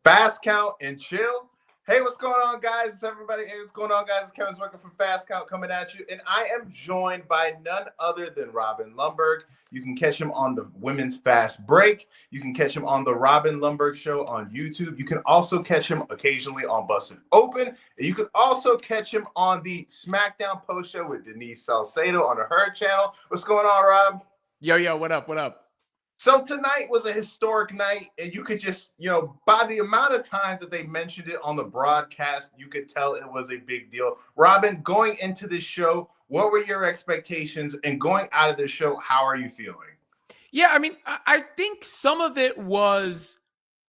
Fast Count and Chill. Hey, what's going on, guys? It's everybody. Hey, what's going on, guys? It's Kevin Zwicker from Fast Count coming at you. And I am joined by none other than Robin Lundberg. You can catch him on the Women's Fast Break. You can catch him on the Robin Lundberg Show on YouTube. You can also catch him occasionally on Busted Open. And you can also catch him on the SmackDown Post Show with Denise Salcedo on her channel. What's going on, Rob? Yo, what up? So tonight was a historic night, and you could just, by the amount of times that they mentioned it on the broadcast, you could tell it was a big deal. Robin, going into this show, what were your expectations? And going out of this show, how are you feeling? Yeah, I mean, I think some of it was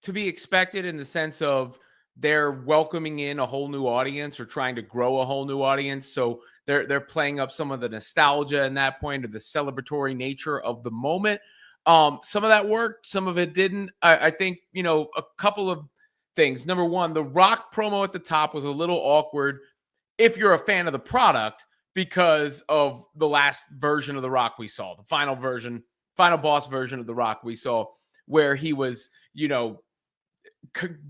to be expected in the sense of they're welcoming in a whole new audience or trying to grow a whole new audience. So they're playing up some of the nostalgia in that point or the celebratory nature of the moment. Some of that worked, some of it didn't. I think, a couple of things. Number one, the Rock promo at the top was a little awkward if you're a fan of the product because of the last version of the Rock we saw, the final boss version of the Rock we saw, where he was,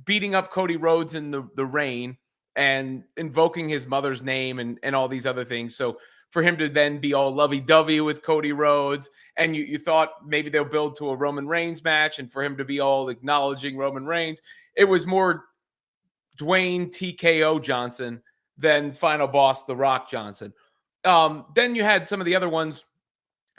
beating up Cody Rhodes in the rain and invoking his mother's name and all these other things. So for him to then be all lovey-dovey with Cody Rhodes, and you thought maybe they'll build to a Roman Reigns match, and for him to be all acknowledging Roman Reigns, it was more Dwayne TKO Johnson than final boss The Rock Johnson. Then you had some of the other ones.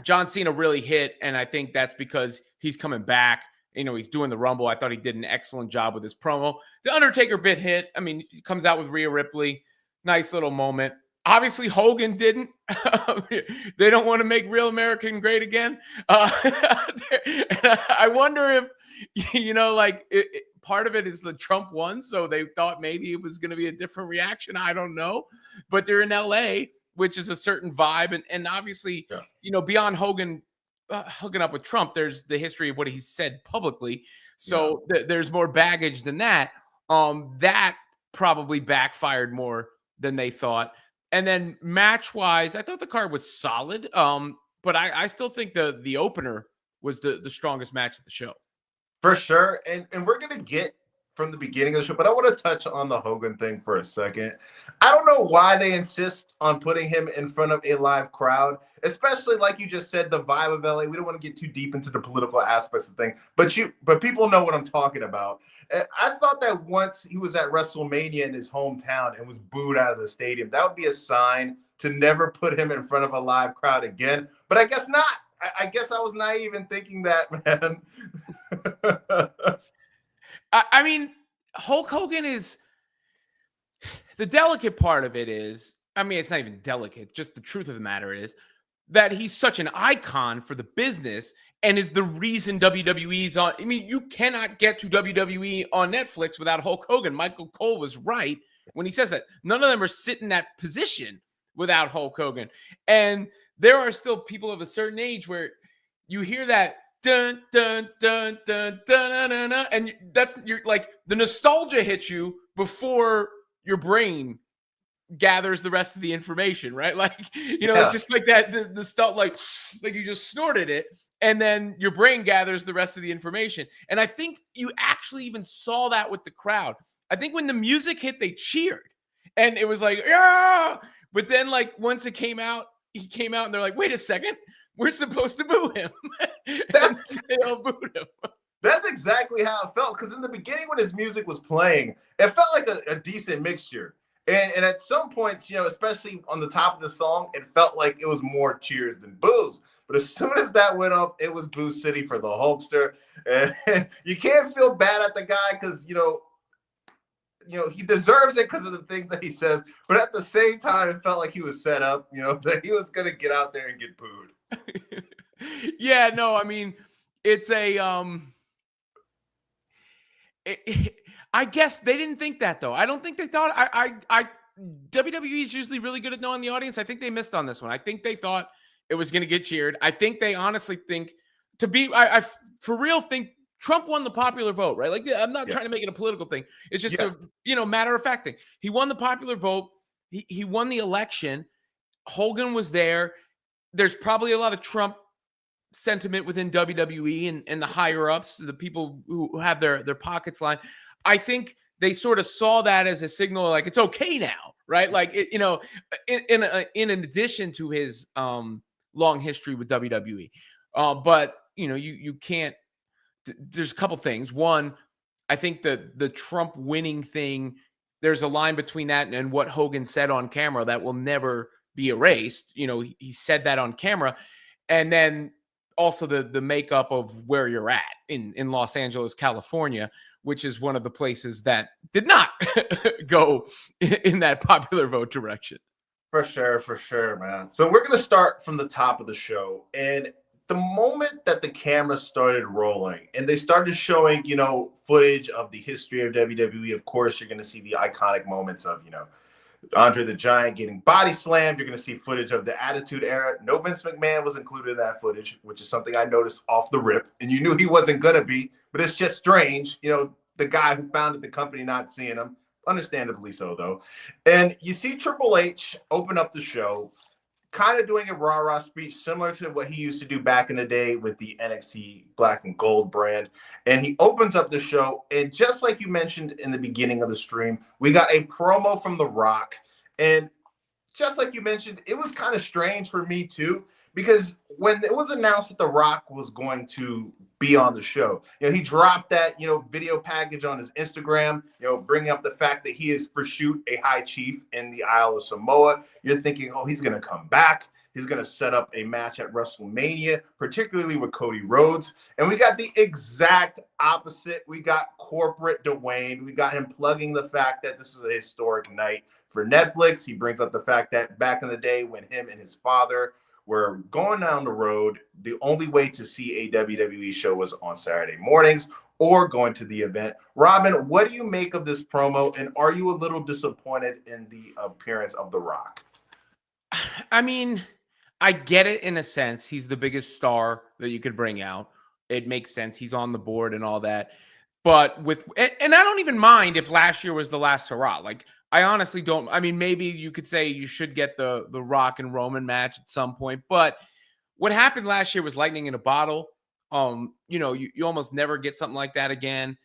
John Cena really hit, and I think that's because he's coming back. He's doing the Rumble. I thought he did an excellent job with his promo. The Undertaker bit hit. I mean, he comes out with Rhea Ripley. Nice little moment. Obviously, Hogan didn't. They don't want to make Real American great again. I wonder if, part of it is the Trump one, so they thought maybe it was going to be a different reaction. I don't know. But they're in L.A., which is a certain vibe. And obviously, beyond Hogan hooking up with Trump, there's the history of what he said publicly. So there's more baggage than that. That probably backfired more than they thought. And then match-wise, I thought the card was solid, but I still think the opener was the strongest match of the show. For sure, and we're going to get from the beginning of the show, but I want to touch on the Hogan thing for a second. I don't know why they insist on putting him in front of a live crowd, especially like you just said, the vibe of LA. We don't want to get too deep into the political aspects of the thing, but people know what I'm talking about. I thought that once he was at WrestleMania in his hometown and was booed out of the stadium, that would be a sign to never put him in front of a live crowd again. But I guess not. I guess I was naive in thinking that, man. I mean, Hulk Hogan is the delicate part of it is, I mean, it's not even delicate. Just the truth of the matter is that he's such an icon for the business and is the reason WWE's on. I mean, you cannot get to WWE on Netflix without Hulk Hogan. Michael Cole was right when he says that. None of them are sitting in that position without Hulk Hogan. And there are still people of a certain age where you hear that dun dun dun dun dun dun dun, and you're like the nostalgia hits you before your brain gathers the rest of the information, right? Like, it's just like that, the stuff like you just snorted it, and then your brain gathers the rest of the information. And I think you actually even saw that with the crowd. I think when the music hit, they cheered, and it was like, yeah. But then, like, once he came out, and they're like, wait a second, we're supposed to boo him. And they all booed him. That's exactly how it felt. Because in the beginning, when his music was playing, it felt like a decent mixture. And at some points, especially on the top of the song, it felt like it was more cheers than boos. But as soon as that went up, it was Boo City for the Hulkster. And you can't feel bad at the guy because, he deserves it because of the things that he says. But at the same time, it felt like he was set up, that he was going to get out there and get booed. Yeah, no, I mean, it's a I guess they didn't think that, though. I don't think they thought WWE is usually really good at knowing the audience. I think they missed on this one. I think they thought it was going to get cheered. I think they honestly think I for real think Trump won the popular vote, right? Like, I'm not trying to make it a political thing. It's just a matter of fact thing. He won the popular vote. He won the election. Hogan was there. There's probably a lot of Trump sentiment within WWE and the higher ups, the people who have their pockets lined. I think they sort of saw that as a signal, like it's okay now, right? Like in addition to his long history with WWE, but you can't. There's a couple things. One, I think the Trump winning thing, there's a line between that and what Hogan said on camera that will never be erased. He said that on camera. And then also the makeup of where you're at in Los Angeles, California, which is one of the places that did not go in that popular vote direction. For sure, man. So we're gonna start from the top of the show, and the moment that the camera started rolling and they started showing, footage of the history of WWE, of course, you're gonna see the iconic moments of, Andre the Giant getting body slammed. You're going to see footage of the Attitude Era. No Vince McMahon was included in that footage, which is something I noticed off the rip. And you knew he wasn't going to be, but it's just strange, the guy who founded the company not seeing him. Understandably so, though. And you see Triple H open up the show, kind of doing a rah-rah speech similar to what he used to do back in the day with the NXT Black and Gold brand. And he opens up the show, and just like you mentioned in the beginning of the stream, we got a promo from The Rock. And just like you mentioned, it was kind of strange for me too, because when it was announced that The Rock was going to be on the show, he dropped that, video package on his Instagram, bringing up the fact that he is for shoot a high chief in the Isle of Samoa. You're thinking, oh, he's going to come back. He's going to set up a match at WrestleMania, particularly with Cody Rhodes. And we got the exact opposite. We got corporate Dwayne. We got him plugging the fact that this is a historic night for Netflix. He brings up the fact that back in the day when him and his father were going down the road, the only way to see a WWE show was on Saturday mornings or going to the event. Robin, what do you make of this promo? And are you a little disappointed in the appearance of The Rock? I mean, I get it in a sense. He's the biggest star that you could bring out. It makes sense. He's on the board and all that. But and I don't even mind if last year was the last hurrah. Like, I honestly don't. I mean, maybe you could say you should get the Rock and Roman match at some point. But what happened last year was lightning in a bottle. You almost never get something like that again.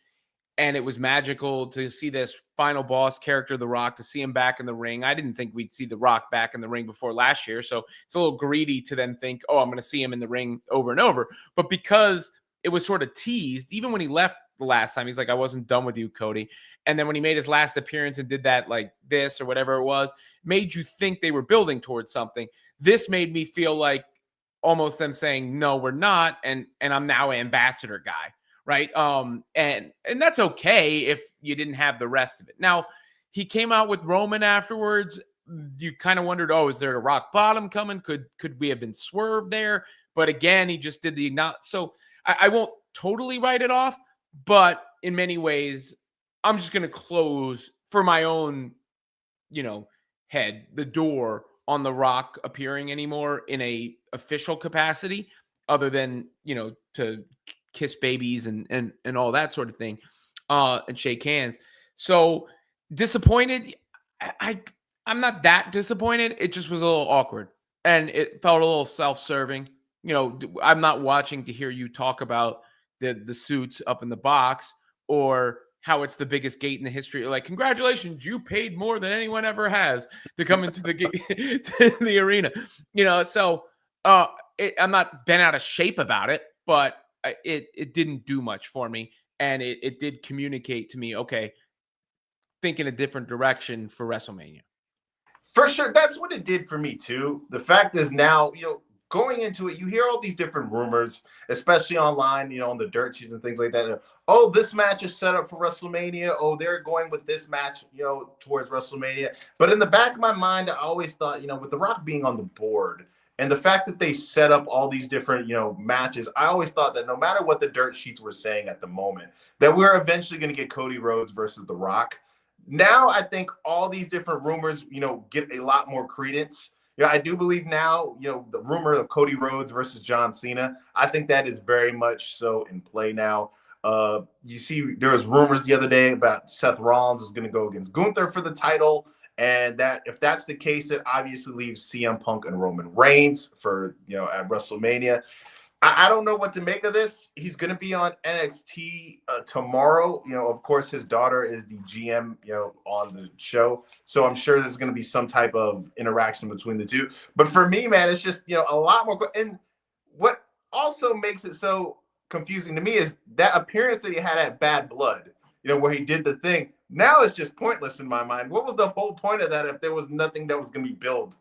And it was magical to see this final boss character, The Rock, to see him back in the ring. I didn't think we'd see The Rock back in the ring before last year. So it's a little greedy to then think, oh, I'm going to see him in the ring over and over. But because it was sort of teased, even when he left the last time, he's like, I wasn't done with you, Cody. And then when he made his last appearance and did that like this or whatever it was, made you think they were building towards something. This made me feel like almost them saying, no, we're not. And I'm now an ambassador guy. Right. And that's okay if you didn't have the rest of it. Now, he came out with Roman afterwards. You kind of wondered, oh, is there a rock bottom coming? Could we have been swerved there? But again, he just did the not. So I won't totally write it off, but in many ways, I'm just going to close for my own, head, the door on The Rock appearing anymore in a official capacity other than, to kiss babies and all that sort of thing, and shake hands. So disappointed. I'm not that disappointed. It just was a little awkward and it felt a little self-serving. I'm not watching to hear you talk about the suits up in the box or how it's the biggest gate in the history. Like, congratulations, you paid more than anyone ever has to come into the to the arena. So I'm not bent out of shape about it, but it didn't do much for me. And it did communicate to me, okay, think in a different direction for WrestleMania. For sure. That's what it did for me too. The fact is now, going into it, you hear all these different rumors, especially online, on the dirt sheets and things like that. Oh, this match is set up for WrestleMania. Oh, they're going with this match, towards WrestleMania. But in the back of my mind, I always thought, with The Rock being on the board, and the fact that they set up all these different, matches, I always thought that no matter what the dirt sheets were saying at the moment, that we're eventually going to get Cody Rhodes versus The Rock. Now, I think all these different rumors, get a lot more credence. I do believe now, the rumor of Cody Rhodes versus John Cena, I think that is very much so in play now. You see, there was rumors the other day about Seth Rollins is going to go against Gunther for the title. And that if that's the case, it obviously leaves CM Punk and Roman Reigns for, at WrestleMania. I don't know what to make of this. He's going to be on NXT tomorrow. Of course, his daughter is the GM, on the show. So I'm sure there's going to be some type of interaction between the two. But for me, man, it's just, a lot more. And what also makes it so confusing to me is that appearance that he had at Bad Blood, where he did the thing. Now it's just pointless in my mind. What was the whole point of that if there was nothing that was going to be built,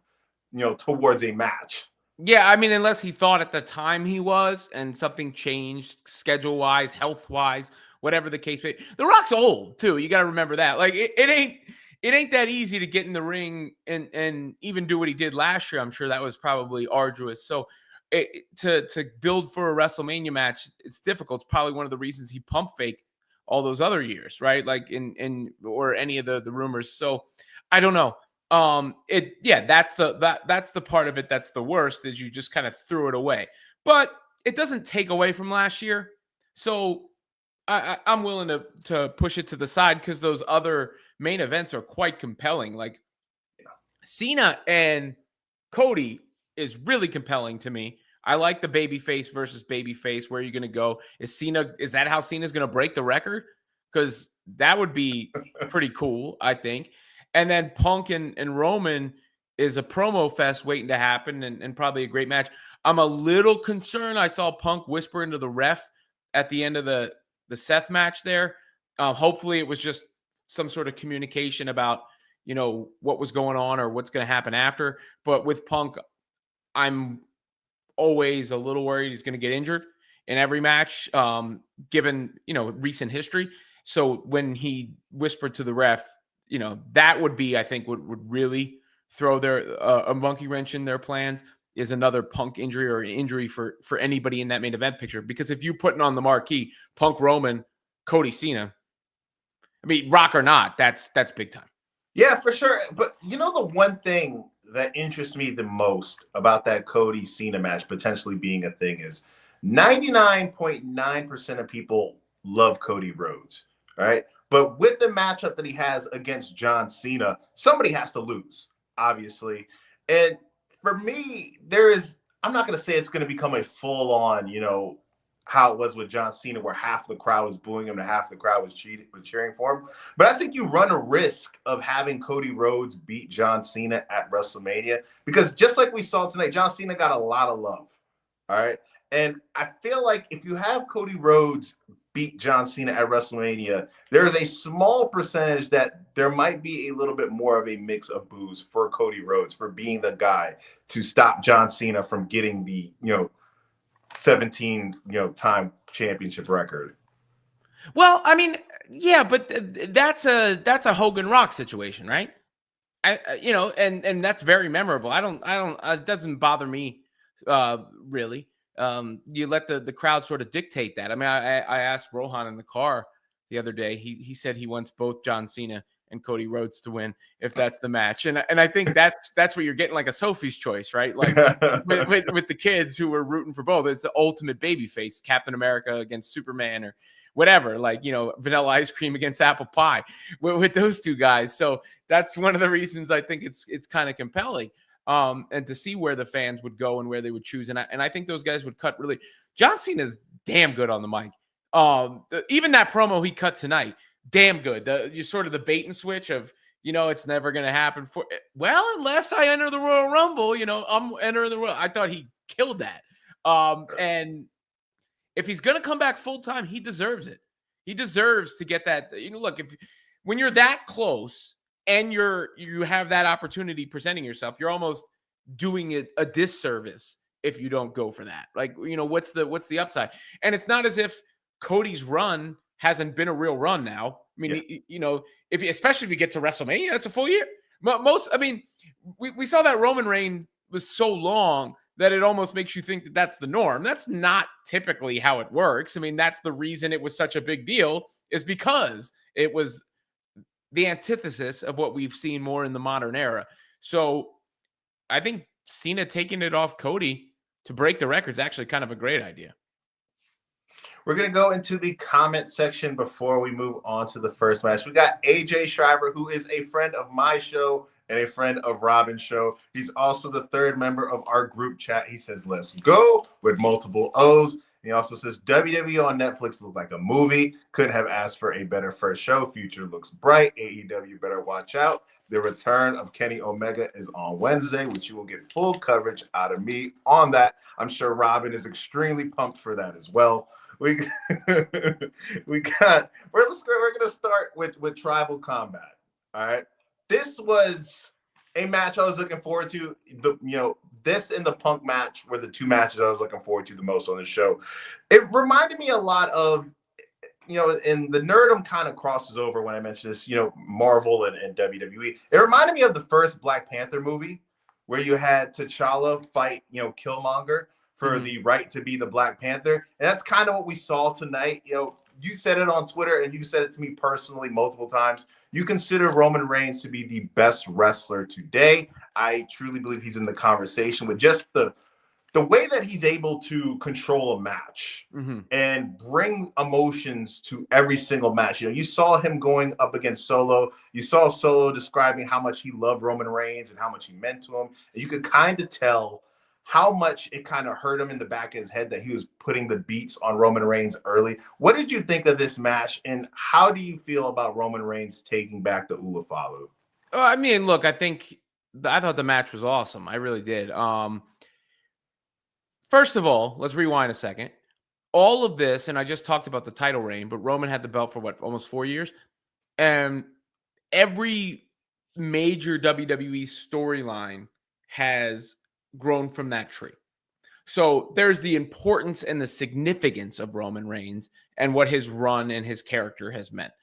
towards a match? Yeah, I mean, unless he thought at the time he was, and something changed schedule-wise, health-wise, whatever the case may be. The Rock's old too. You got to remember that. Like it ain't that easy to get in the ring and even do what he did last year. I'm sure that was probably arduous. So to build for a WrestleMania match, it's difficult. It's probably one of the reasons he pump fake all those other years, right? Like or any of the rumors. So I don't know. That's the part of it that's the worst, is you just kind of threw it away. But it doesn't take away from last year. So I'm willing to push it to the side, because those other main events are quite compelling. Like Cena and Cody is really compelling to me. I like the babyface versus babyface. Where are you going to go? Is that how Cena's going to break the record? Because that would be pretty cool, I think. And then Punk and Roman is a promo fest waiting to happen, and probably a great match. I'm a little concerned. I saw Punk whisper into the ref at the end of the Seth match there. Hopefully it was just some sort of communication about, what was going on or what's going to happen after. But with Punk, I'm always a little worried he's going to get injured in every match, given, recent history. So when he whispered to the ref, that would be, I think, would really throw a monkey wrench in their plans, is another Punk injury or an injury for anybody in that main event picture. Because if you're putting on the marquee Punk, Roman, Cody, Cena, I mean, Rock or not, that's big time. Yeah, for sure. But the one thing that interests me the most about that Cody Cena match potentially being a thing is 99.9% of people love Cody Rhodes. All right. But with the matchup that he has against John Cena, somebody has to lose, obviously. And for me, I'm not going to say it's going to become a full on, how it was with John Cena, where half the crowd was booing him and half the crowd was cheering for him. But I think you run a risk of having Cody Rhodes beat John Cena at WrestleMania, because just like we saw tonight, John Cena got a lot of love. All right. And I feel like if you have Cody Rhodes beat John Cena at WrestleMania, there is a small percentage that there might be a little bit more of a mix of boos for Cody Rhodes for being the guy to stop John Cena from getting the, 17, time championship record. Well, I mean, yeah, but that's a Hogan Rock situation, right? And that's very memorable. It doesn't bother me, really. You let the crowd sort of dictate that. I mean, I asked Rohan in the car the other day. He said he wants both John Cena and Cody Rhodes to win if that's the match. And I think that's what you're getting, like a Sophie's Choice, right? Like with the kids who were rooting for both. It's the ultimate babyface, Captain America against Superman or whatever, like, Vanilla Ice Cream against Apple Pie with those two guys. So that's one of the reasons I think it's kind of compelling. And to see where the fans would go and where they would choose. And I think those guys would cut really. John Cena's damn good on the mic. Even that promo he cut tonight, damn good. You sort of the bait and switch of, it's never going to happen unless I enter the Royal Rumble, I'm entering the Royal. I thought he killed that. And if he's going to come back full time, he deserves it. He deserves to get that. Look, when you're that close and you have that opportunity presenting yourself, you're almost doing it a disservice if you don't go for that. Like, what's the upside? And it's not as if Cody's run hasn't been a real run now. I mean, yeah. Especially if you get to WrestleMania, that's a full year. We saw that Roman reign was so long that it almost makes you think that that's the norm. That's not typically how it works. I mean, that's the reason it was such a big deal, is because it was the antithesis of what we've seen more in the modern era. So I think Cena taking it off Cody to break the record is actually kind of a great idea. We're going to go into the comment section before we move on to the first match. We got AJ Schreiber, who is a friend of my show and a friend of Robin's show. He's also the third member of our group chat. He says, let's go, with multiple O's. He also says WWE on Netflix looked like a movie. Couldn't have asked for a better first show. Future looks bright. AEW better watch out. The return of Kenny Omega is on Wednesday, which you will get full coverage out of me on that. I'm sure Robin is extremely pumped for that as well. We're gonna start with Tribal Combat. All right. This was a match I was looking forward to. This and the Punk match were the two matches I was looking forward to the most on the show. It reminded me a lot of, and the nerdum kind of crosses over when I mention this, Marvel and WWE. It reminded me of the first Black Panther movie where you had T'Challa fight, Killmonger for the right to be the Black Panther. And that's kind of what we saw tonight. You said it on Twitter and you said it to me personally multiple times. You consider Roman Reigns to be the best wrestler today. I truly believe he's in the conversation with just the way that he's able to control a match and bring emotions to every single match. You saw him going up against Solo. You saw Solo describing how much he loved Roman Reigns and how much he meant to him. And you could kind of tell how much it kind of hurt him in the back of his head that he was putting the beats on Roman Reigns early. What did you think of this match, and how do you feel about Roman Reigns taking back the Ulufalu? I mean, look, I thought the match was awesome. I really did. First of all, let's rewind a second. All of this, and I just talked about the title reign, but Roman had the belt for almost 4 years? And every major WWE storyline has grown from that tree. So there's the importance and the significance of Roman Reigns and what his run and his character has meant.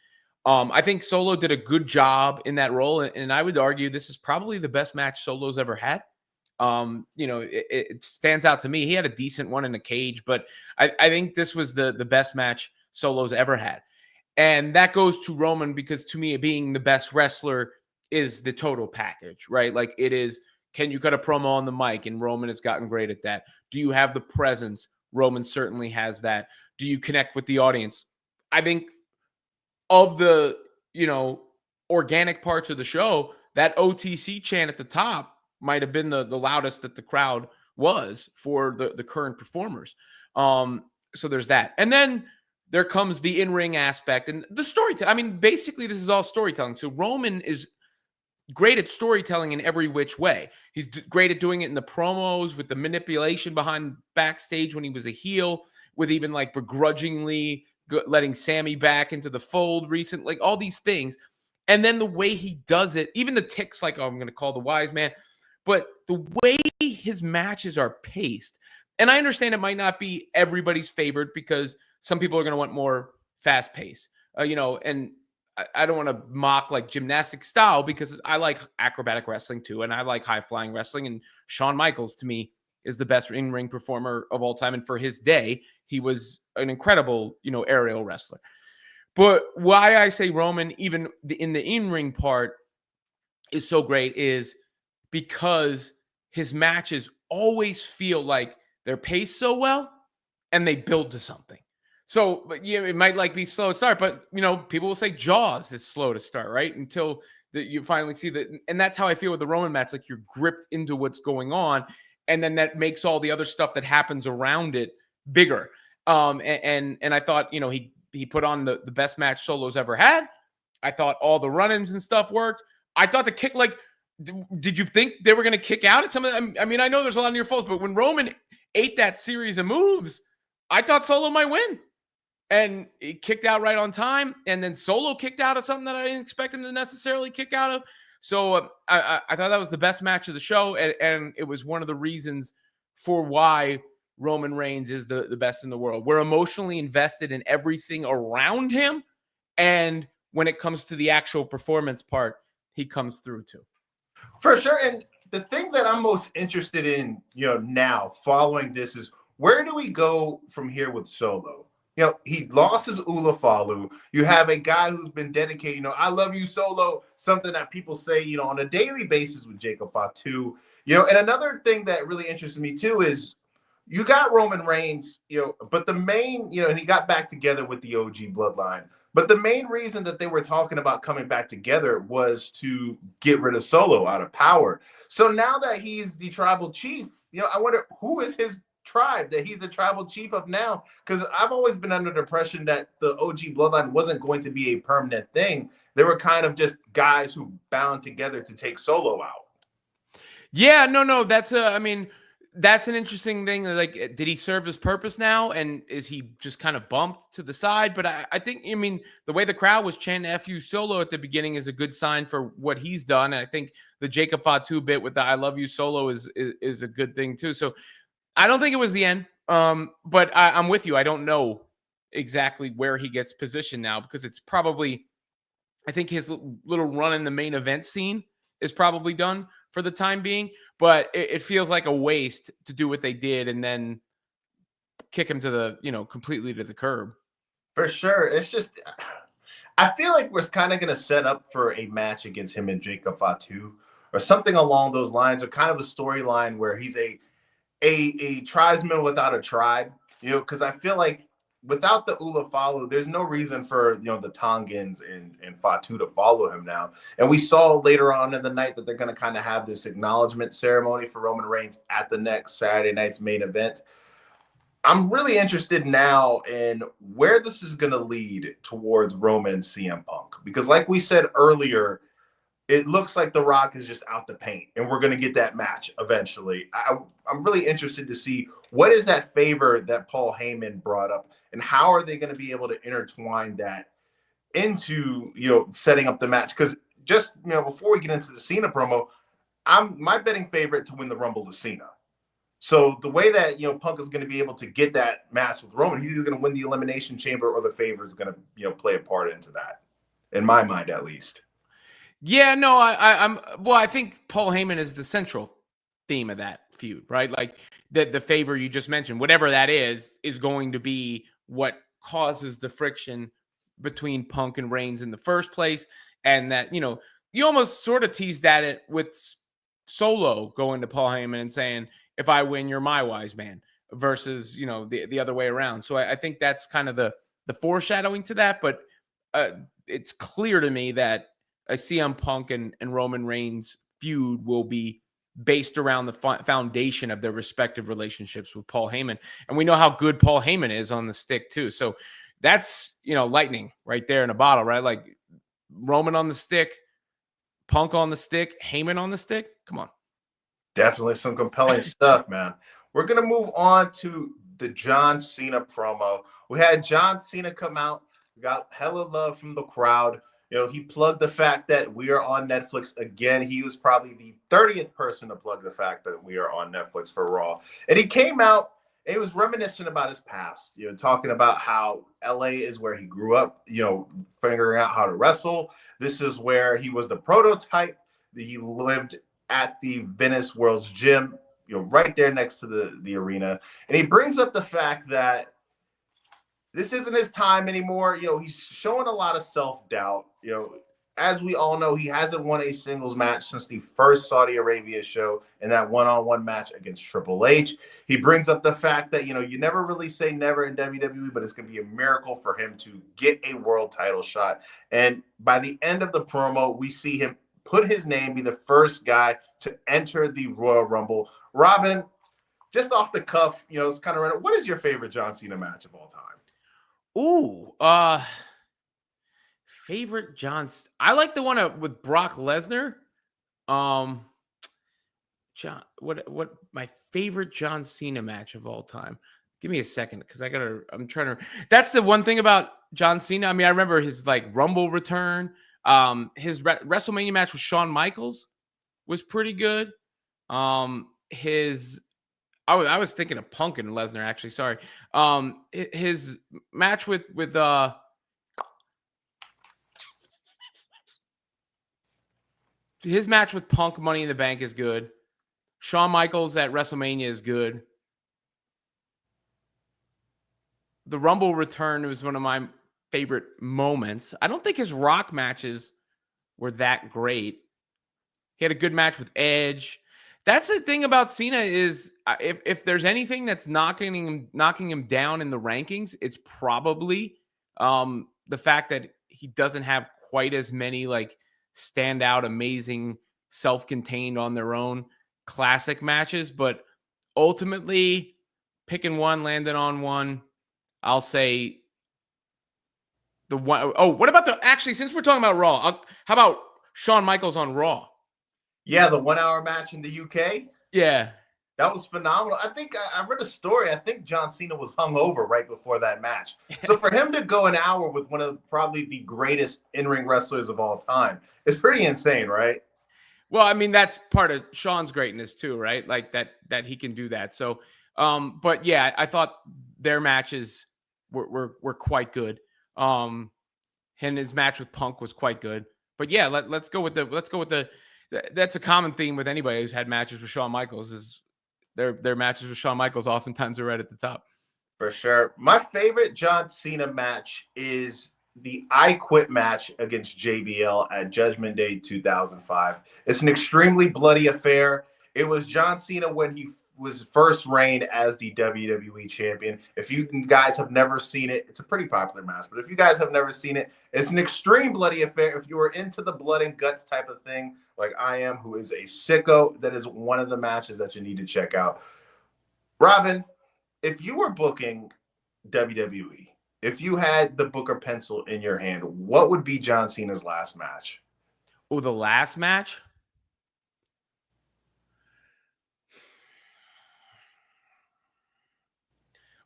I think Solo did a good job in that role, and I would argue this is probably the best match Solo's ever had. It stands out to me. He had a decent one in a cage, but I think this was the best match Solo's ever had. And that goes to Roman because, to me, being the best wrestler is the total package, right? Like, it is, can you cut a promo on the mic? And Roman has gotten great at that. Do you have the presence? Roman certainly has that. Do you connect with the audience? I think of the, organic parts of the show, that OTC chant at the top might have been the loudest that the crowd was for the current performers. So there's that. And then there comes the in-ring aspect and the storytelling. I mean, basically, this is all storytelling. So Roman is great at storytelling in every which way. He's great at doing it in the promos, with the manipulation behind backstage when he was a heel, with even like begrudgingly letting Sammy back into the fold recently, like all these things. And then the way he does it, even the ticks, like, oh, I'm going to call the wise man, but the way his matches are paced. And I understand it might not be everybody's favorite because some people are going to want more fast pace, and I don't want to mock like gymnastic style because I like acrobatic wrestling too. And I like high flying wrestling, and Shawn Michaels to me is the best in-ring performer of all time. And for his day, he was an incredible, aerial wrestler. But why I say Roman, even in the in-ring part, is so great is because his matches always feel like they're paced so well and they build to something. So, but it might like be slow to start, but people will say Jaws is slow to start, right? Until you finally see that. And that's how I feel with the Roman match. Like, you're gripped into what's going on. And then that makes all the other stuff that happens around it bigger. And I thought, he put on the best match Solo's ever had. I thought all the run-ins and stuff worked. I thought the kick, like, did you think they were going to kick out at some of them? I mean, I know there's a lot of your faults, but when Roman ate that series of moves, I thought Solo might win. And he kicked out right on time. And then Solo kicked out of something that I didn't expect him to necessarily kick out of. So I thought that was the best match of the show. And it was one of the reasons for why Roman Reigns is the best in the world. We're emotionally invested in everything around him. And when it comes to the actual performance part, he comes through too. For sure. And the thing that I'm most interested in, now following this is, where do we go from here with Solo? He lost his Ulufalu. You have a guy who's been dedicated, I love you, Solo, something that people say, on a daily basis with Jacob Fatu. And another thing that really interests me too is you got Roman Reigns, but the main, and he got back together with the OG bloodline. But the main reason that they were talking about coming back together was to get rid of Solo out of power. So now that he's the tribal chief, I wonder who is his tribe that he's the tribal chief of now. Because I've always been under the impression that the OG bloodline wasn't going to be a permanent thing. They were kind of just guys who bound together to take Solo out. Yeah, no, that's that's an interesting thing. Like, did he serve his purpose now? And is he just kind of bumped to the side? But I think, the way the crowd was chanting "F you Solo" at the beginning is a good sign for what he's done. And I think the Jacob Fatu bit with the "I love you Solo" is a good thing too. So I don't think it was the end. But I'm with you. I don't know exactly where he gets positioned now, because it's probably, I think his little run in the main event scene is probably done for the time being, but it feels like a waste to do what they did and then kick him to the, completely to the curb. For sure. It's just, I feel like we're kind of going to set up for a match against him and Jacob Fatu or something along those lines, or kind of a storyline where he's a tribesman without a tribe, because I feel like without the Ula follow, there's no reason for the Tongans and Fatu to follow him now. And we saw later on in the night that they're going to kind of have this acknowledgement ceremony for Roman Reigns at the next Saturday night's main event. I'm really interested now in where this is going to lead towards Roman and CM Punk, because like we said earlier, it looks like The Rock is just out the paint, and we're going to get that match eventually. I'm really interested to see what is that favor that Paul Heyman brought up, and how are they going to be able to intertwine that into setting up the match? Because just before we get into the Cena promo, my betting favorite to win the Rumble is Cena. So the way that Punk is going to be able to get that match with Roman, he's either going to win the Elimination Chamber, or the favor is going to play a part into that, in my mind at least. Yeah, no, I think Paul Heyman is the central theme of that feud, right? Like the favor you just mentioned, whatever that is going to be what causes the friction between Punk and Reigns in the first place. And that, you almost sort of teased at it with Solo going to Paul Heyman and saying, "If I win, you're my wise man," versus, the other way around. So I think that's kind of the foreshadowing to that. But it's clear to me that a CM Punk and Roman Reigns feud will be based around the foundation of their respective relationships with Paul Heyman. And we know how good Paul Heyman is on the stick too. So that's, lightning right there in a bottle, right? Like Roman on the stick, Punk on the stick, Heyman on the stick. Come on. Definitely some compelling stuff, man. We're going to move on to the John Cena promo. We had John Cena come out. We got hella love from the crowd. He plugged the fact that we are on Netflix again. He was probably the 30th person to plug the fact that we are on Netflix for Raw. And he came out and he was reminiscent about his past, talking about how LA is where he grew up, figuring out how to wrestle. This is where he was the prototype. He lived at the Venice World's Gym, right there next to the arena. And he brings up the fact that this isn't his time anymore. He's showing a lot of self-doubt. As we all know, he hasn't won a singles match since the first Saudi Arabia show and that one-on-one match against Triple H. He brings up the fact that, you never really say never in WWE, but it's going to be a miracle for him to get a world title shot. And by the end of the promo, we see him put his name, be the first guy to enter the Royal Rumble. Robin, just off the cuff, it's kind of random. What is your favorite John Cena match of all time? Ooh, favorite John. I like the one with Brock Lesnar. John, what my favorite John Cena match of all time? Give me a second, because I'm trying to. That's the one thing about John Cena. I remember his Rumble return. His WrestleMania match with Shawn Michaels was pretty good. I was thinking of Punk and Lesnar, actually. Sorry. His match with his match with Punk, Money in the Bank, is good. Shawn Michaels at WrestleMania is good. The Rumble return was one of my favorite moments. I don't think his Rock matches were that great. He had a good match with Edge. That's the thing about Cena is if there's anything that's knocking him down in the rankings, it's probably the fact that he doesn't have quite as many like standout, amazing, self-contained on their own classic matches, but ultimately picking one, landing on one, I'll say the one. Oh, what about actually, since we're talking about Raw, how about Shawn Michaels on Raw? Yeah, the 1 hour match in the UK. Yeah. That was phenomenal. I think I read a story. I think John Cena was hungover right before that match. So for him to go an hour with one of probably the greatest in-ring wrestlers of all time is pretty insane, right? Well, I mean, that's part of Shawn's greatness too, right? Like that he can do that. So, but yeah, I thought their matches were quite good. And his match with Punk was quite good. But yeah, let's go with the. That's a common theme with anybody who's had matches with Shawn Michaels is their matches with Shawn Michaels oftentimes are right at the top. For sure. My favorite John Cena match is the I Quit match against JBL at Judgment Day 2005. It's an extremely bloody affair. It was John Cena when he was first reigned as the WWE champion. If you guys have never seen it, it's a pretty popular match, but if you guys have never seen it, it's an extreme bloody affair. If you are into the blood and guts type of thing, like I am, who is a sicko, that is one of the matches that you need to check out. Robin, if you were booking WWE, if you had the Booker pencil in your hand, what would be John Cena's last match? Oh, the last match?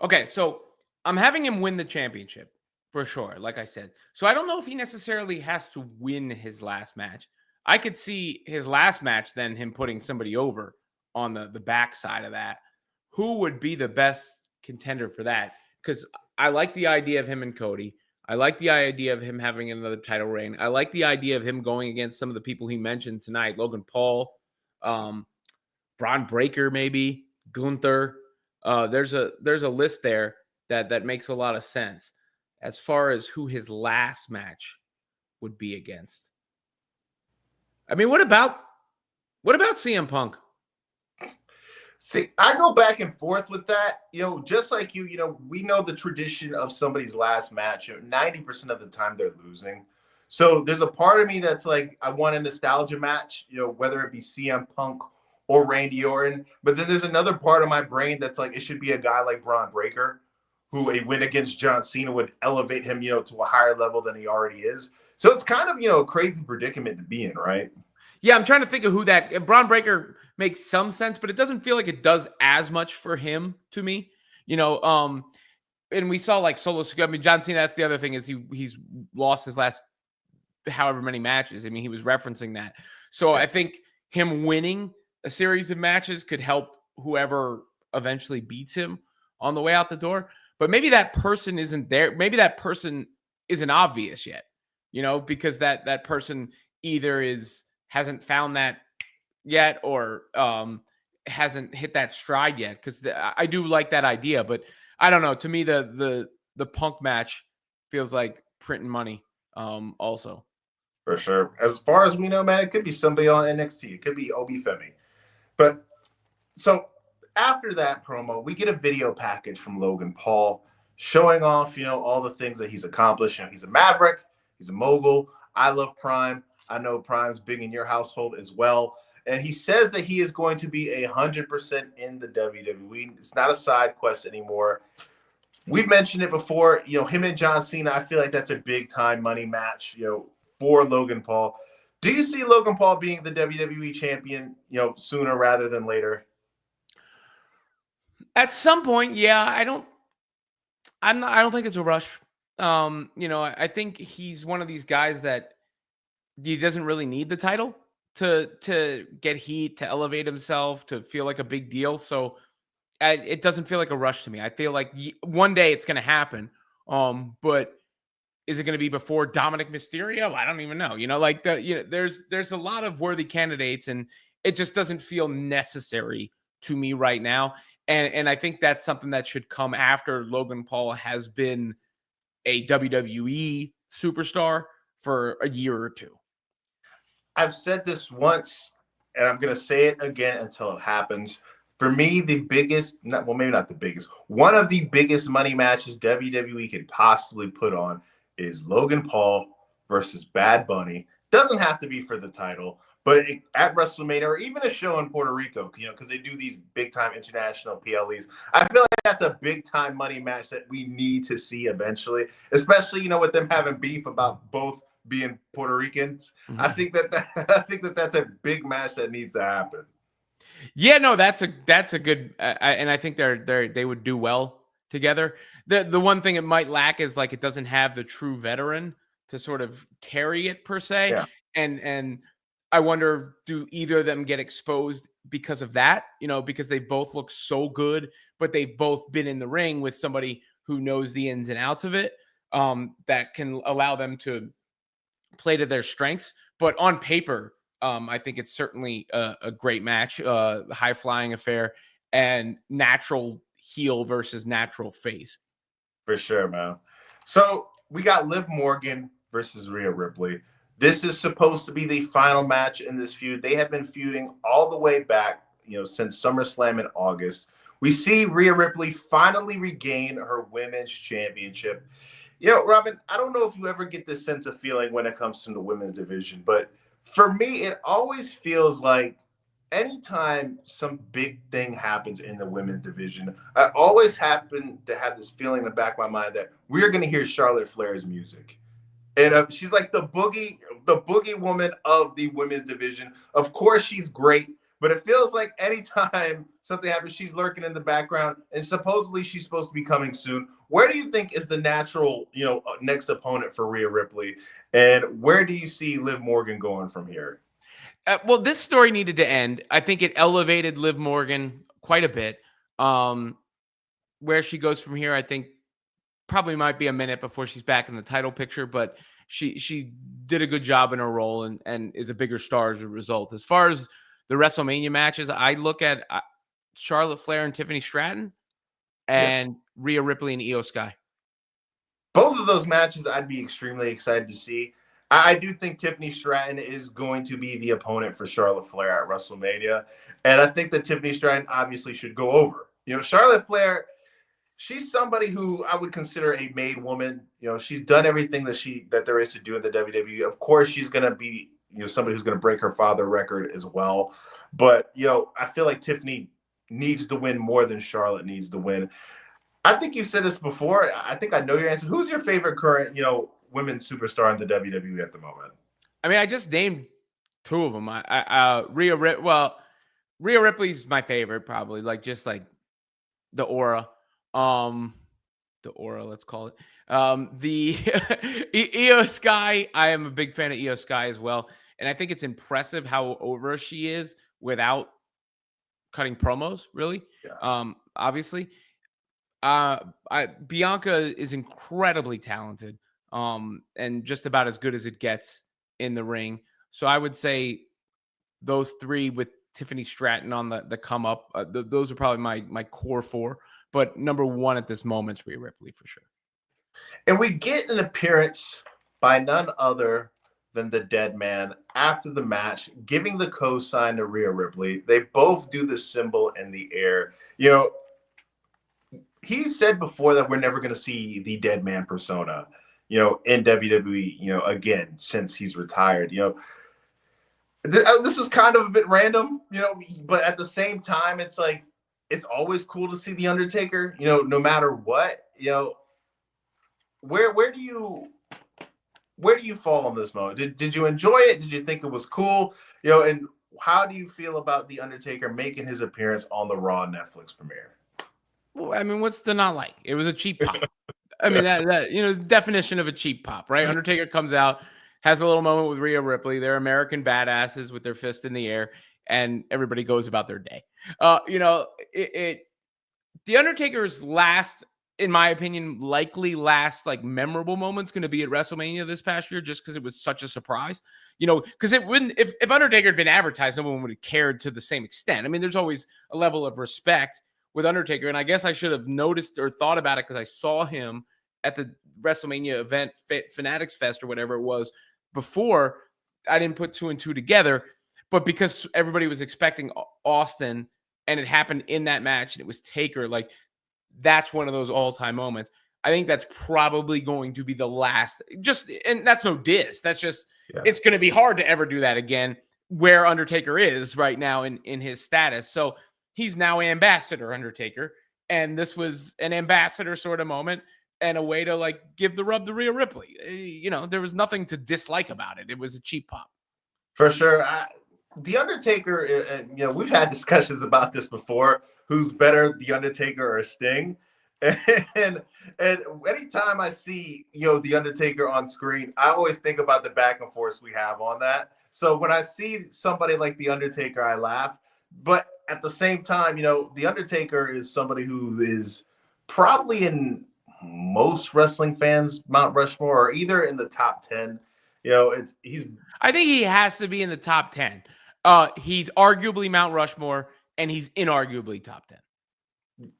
Okay, so I'm having him win the championship for sure, like I said. So I don't know if he necessarily has to win his last match. I could see his last match, then him putting somebody over on the backside of that. Who would be the best contender for that? Because I like the idea of him and Cody. I like the idea of him having another title reign. I like the idea of him going against some of the people he mentioned tonight. Logan Paul, Braun Breaker, maybe, Gunther. There's a list there that makes a lot of sense as far as who his last match would be against. I mean, what about CM Punk? See, I go back and forth with that. Just like you, we know the tradition of somebody's last match. 90% of the time they're losing. So there's a part of me that's like, I want a nostalgia match, whether it be CM Punk or Randy Orton. But then there's another part of my brain that's like, it should be a guy like Braun Breaker, who a win against John Cena would elevate him, to a higher level than he already is. So it's kind of, a crazy predicament to be in, right? Yeah, I'm trying to think of who that. Braun Breaker makes some sense, but it doesn't feel like it does as much for him to me. And we saw like Solo. I mean, John Cena. That's the other thing is he's lost his last however many matches. I mean, he was referencing that. So I think him winning a series of matches could help whoever eventually beats him on the way out the door. But maybe that person isn't there. Maybe that person isn't obvious yet. Because that person either hasn't found that yet or hasn't hit that stride yet. Because I do like that idea, but I don't know. To me, the Punk match feels like printing money. Also, for sure. As far as we know, man, it could be somebody on NXT. It could be Obi Femi. But so after that promo, we get a video package from Logan Paul showing off, all the things that he's accomplished. He's a maverick. He's a mogul. I love Prime. I know Prime's big in your household as well. And he says that he is going to be 100% in the WWE. It's not a side quest anymore. We've mentioned it before. Him and John Cena, I feel like that's a big time money match, for Logan Paul. Do you see Logan Paul being the WWE champion, sooner rather than later? At some point, yeah. I don't think it's a rush. I think he's one of these guys that he doesn't really need the title to get heat, to elevate himself, to feel like a big deal. So it doesn't feel like a rush to me. I feel like one day it's going to happen. But is it going to be before Dominic Mysterio? I don't even know. There's a lot of worthy candidates, and it just doesn't feel necessary to me right now. And I think that's something that should come after Logan Paul has been a WWE superstar for a year or two. I've said this once, and I'm going to say it again until it happens. For me, the biggest, maybe not the biggest, one of the biggest money matches WWE could possibly put on is Logan Paul versus Bad Bunny. Doesn't have to be for the title, but at WrestleMania or even a show in Puerto Rico, because they do these big time international PLEs. I feel like that's a big time money match that we need to see eventually, especially, with them having beef about both being Puerto Ricans. Mhm. I think that that's a big match that needs to happen. Yeah, no, that's a good, and I think they would do well together. The one thing it might lack is like it doesn't have the true veteran to sort of carry it per se, Yeah. and I wonder, do either of them get exposed because of that? Because they both look so good, but they've both been in the ring with somebody who knows the ins and outs of it, that can allow them to play to their strengths. But on paper, I think it's certainly a great match, high flying affair, and natural heel versus natural face. For sure, man. So we got Liv Morgan versus Rhea Ripley. This is supposed to be the final match in this feud. They have been feuding all the way back, since SummerSlam in August. We see Rhea Ripley finally regain her women's championship. Robin, I don't know if you ever get this sense of feeling when it comes to the women's division, but for me, it always feels like anytime some big thing happens in the women's division, I always happen to have this feeling in the back of my mind that we're going to hear Charlotte Flair's music. And she's like the boogie woman of the women's division. Of course, she's great, but it feels like anytime something happens, she's lurking in the background, and supposedly she's supposed to be coming soon. Where do you think is the natural, next opponent for Rhea Ripley, and where do you see Liv Morgan going from here? Well, this story needed to end. I think it elevated Liv Morgan quite a bit. Where she goes from here, I think probably might be a minute before she's back in the title picture, but she did a good job in her role and is a bigger star as a result. As far as the WrestleMania matches, I look at Charlotte Flair and Tiffany Stratton and Rhea Ripley and Io Sky. Both of those matches I'd be extremely excited to see. I do think Tiffany Stratton is going to be the opponent for Charlotte Flair at WrestleMania. And I think that Tiffany Stratton obviously should go over. Charlotte Flair, she's somebody who I would consider a made woman. She's done everything that there is to do in the WWE. Of course, she's going to be, somebody who's going to break her father record as well. But, I feel like Tiffany needs to win more than Charlotte needs to win. I think you've said this before. I think I know your answer. Who's your favorite current, women's superstar in the WWE at the moment? I mean, I just named two of them. Rhea Ripley's my favorite, probably. Just like the aura. Let's call it. The Io Sky, I am a big fan of Io Sky as well. And I think it's impressive how over she is without cutting promos, really. Yeah. Obviously. Bianca is incredibly talented, and just about as good as it gets in the ring. So I would say those three with Tiffany Stratton on the come up. Those are probably my core four. But number one at this moment is Rhea Ripley for sure. And we get an appearance by none other than the Dead Man after the match, giving the co-sign to Rhea Ripley. They both do the symbol in the air. He said before that we're never going to see the Dead Man persona, in WWE, again, since he's retired. This was kind of a bit random, but at the same time, it's like, it's always cool to see the Undertaker, no matter what. Where do you fall on this moment? Did you enjoy it? Did you think it was cool? And how do you feel about the Undertaker making his appearance on the Raw Netflix premiere? Well, I mean, what's to not like? It was a cheap pop. I mean, that definition of a cheap pop, right? Undertaker comes out, has a little moment with Rhea Ripley. They're American badasses with their fist in the air, and everybody goes about their day. The Undertaker's last, in my opinion, likely last memorable moment's going to be at WrestleMania this past year, just because it was such a surprise. Because it wouldn't, if Undertaker had been advertised, no one would have cared to the same extent. I mean, there's always a level of respect with Undertaker, and I guess I should have noticed or thought about it because I saw him at the WrestleMania event, Fanatics Fest or whatever it was before. I didn't put two and two together, but because everybody was expecting Austin and it happened in that match and it was Taker, that's one of those all-time moments. I think that's probably going to be the last. And that's no diss. That's just it's going to be hard to ever do that again. Where Undertaker is right now in his status, so he's now Ambassador Undertaker, and this was an ambassador sort of moment and a way to like give the rub to Rhea Ripley. There was nothing to dislike about it. It was a cheap pop. For sure. The Undertaker, we've had discussions about this before. Who's better, The Undertaker or Sting? And anytime I see, The Undertaker on screen, I always think about the back and forth we have on that. So when I see somebody like The Undertaker, I laugh. But at the same time, The Undertaker is somebody who is probably in most wrestling fans' Mount Rushmore, or either in the top 10. I think he has to be in the top 10. He's arguably Mount Rushmore, and he's inarguably top 10.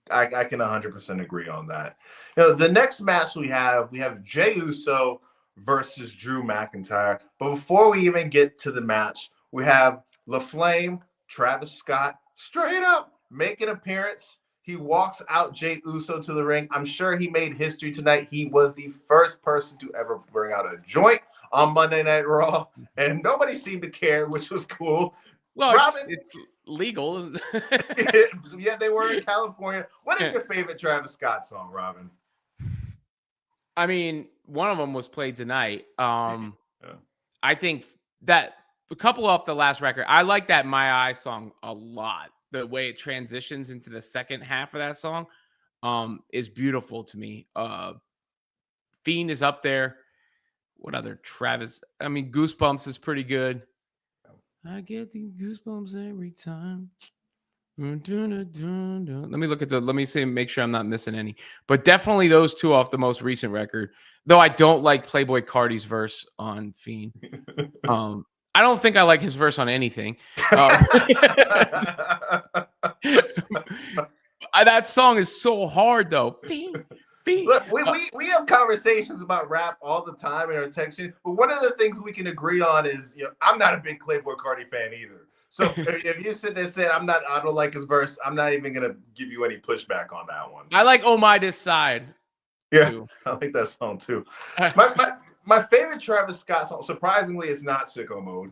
I can 100% agree on that. The next match we have Jey Uso versus Drew McIntyre. But before we even get to the match, we have La Flame, Travis Scott, straight up make an appearance. He walks out Jey Uso to the ring. I'm sure he made history tonight. He was the first person to ever bring out a joint on Monday Night Raw, and nobody seemed to care, which was cool. Well, Robin, it's legal. Yeah, they were in California. What is your favorite Travis Scott song, Robin? I mean, one of them was played tonight. I think that a couple off the last record, I like that My Eye song a lot. The way it transitions into the second half of that song is beautiful to me. Fiend is up there. What other Travis? I mean, Goosebumps is pretty good. I get the goosebumps every time. Let me look at let me see, make sure I'm not missing any. But definitely those two off the most recent record. Though I don't like Playboy Cardi's verse on Fiend. I don't think I like his verse on anything. That song is so hard, though. Look, we have conversations about rap all the time in our text, but one of the things we can agree on is, I'm not a big Playboy Cardi fan either. So if you sit there and say I don't like his verse, I'm not even gonna give you any pushback on that one. I like Oh My This Side. Yeah, too. I like that song too. My favorite Travis Scott song, surprisingly, it's not Sicko Mode.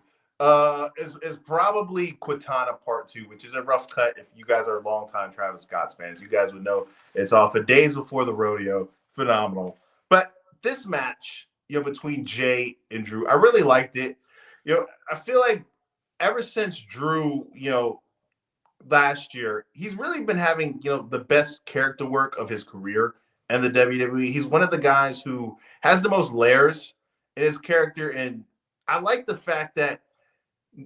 Is probably Quintana Part 2, which is a rough cut. If you guys are longtime Travis Scott fans, you guys would know it's off of Days Before the Rodeo. Phenomenal. But this match, between Jay and Drew, I really liked it. I feel like ever since Drew, last year, he's really been having, the best character work of his career in the WWE. He's one of the guys who has the most layers in his character. And I like the fact that